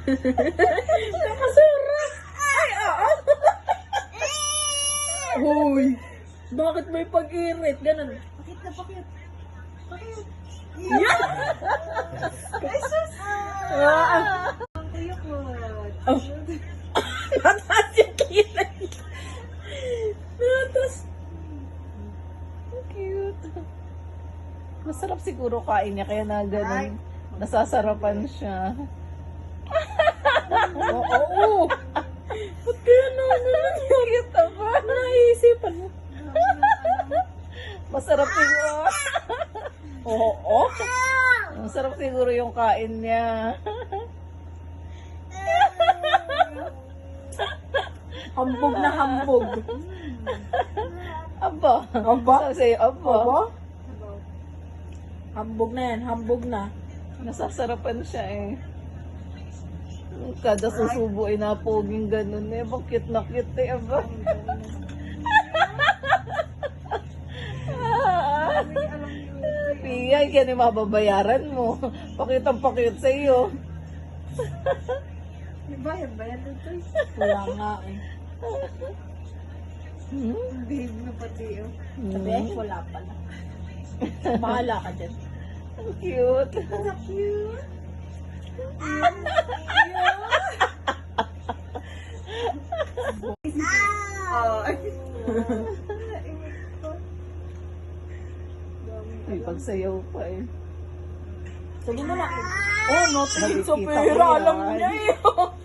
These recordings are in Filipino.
Nakasura. Ay, oo. Hoy. Bakit may pag-irit? Ganun. Pakit na pakit. Pakit. Yeah. Ay, sus! Ang tuyok mo. Oh. Nataas yung kilay. Nataas. Cute. Masarap siguro kain niya, kaya na ganun. Nasasarapan siya. Oo. Ba't kaya naman Cute ba? naisipan mo? Masarap siguro. Oo. Masarap siguro yung kain niya. Hambog na hambog. Aba. Aba? Sabi sa'yo, aba. Aba? Hambog na yan, hambog na. Nasasarapan siya eh. Kada susubo ay napoging ganun eh. Bakit na cute eh, aba. Pia, kaya ni mababayaran mo. Pakitang pakit sa iyo. May bayad ba yan dito? Wala nga eh. Babe na pati oh. Sabi, wala pala. Bahala ka dyan. Ang cute. Ang cute. Oh. May pagsayaw pa eh. Sabi mo na. Oh, no, tigit sa Nakikita ko pera. yan. Alam niya eh.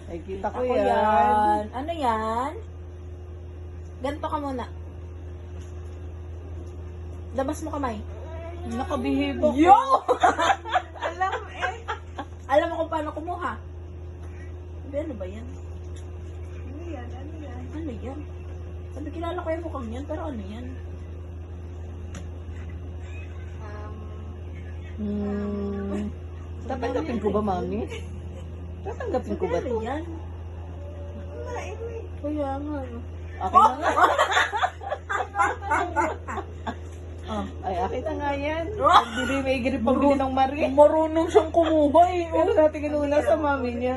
Ay, kita ko Ako yan. yan. Ano yan? Ganto ka muna. Labas mo kamay. Nakabihib ako. Yo! Alam eh. Alam mo kung paano kumuha? Sabi, ano ba yan? Ano yan? Ano yan? Ano yan? Sabi, kilala ko yung mukhang yan, pero ano yan? Tatanggapin ko ba, mami? Tatanggapin ko ba Ano to? yan? Kaya nga. Akin na nga. Oh. Ay, akin na nga yan. Hindi may grip pang ng Marie. Marunong siyang kumuha eh. Pero natin kinuna sa mami niya.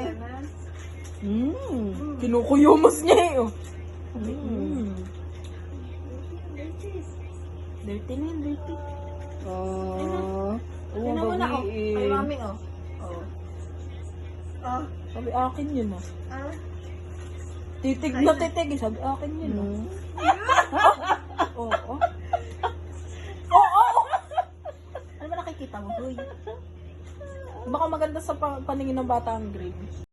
Kinukuyumos niya eh. Oh. Dirty na yun, dirty. Oh, Tingnan mo na, oh. Kay bawiin. mami, oh. Oh. Oh. Sabi, akin yun, oh. Ah. Titig na titig. Sabi, akin yun, oh. Oo. Oh, Oo. Ano ba nakikita mo, Huy? Baka maganda sa paningin ng bata ang grade.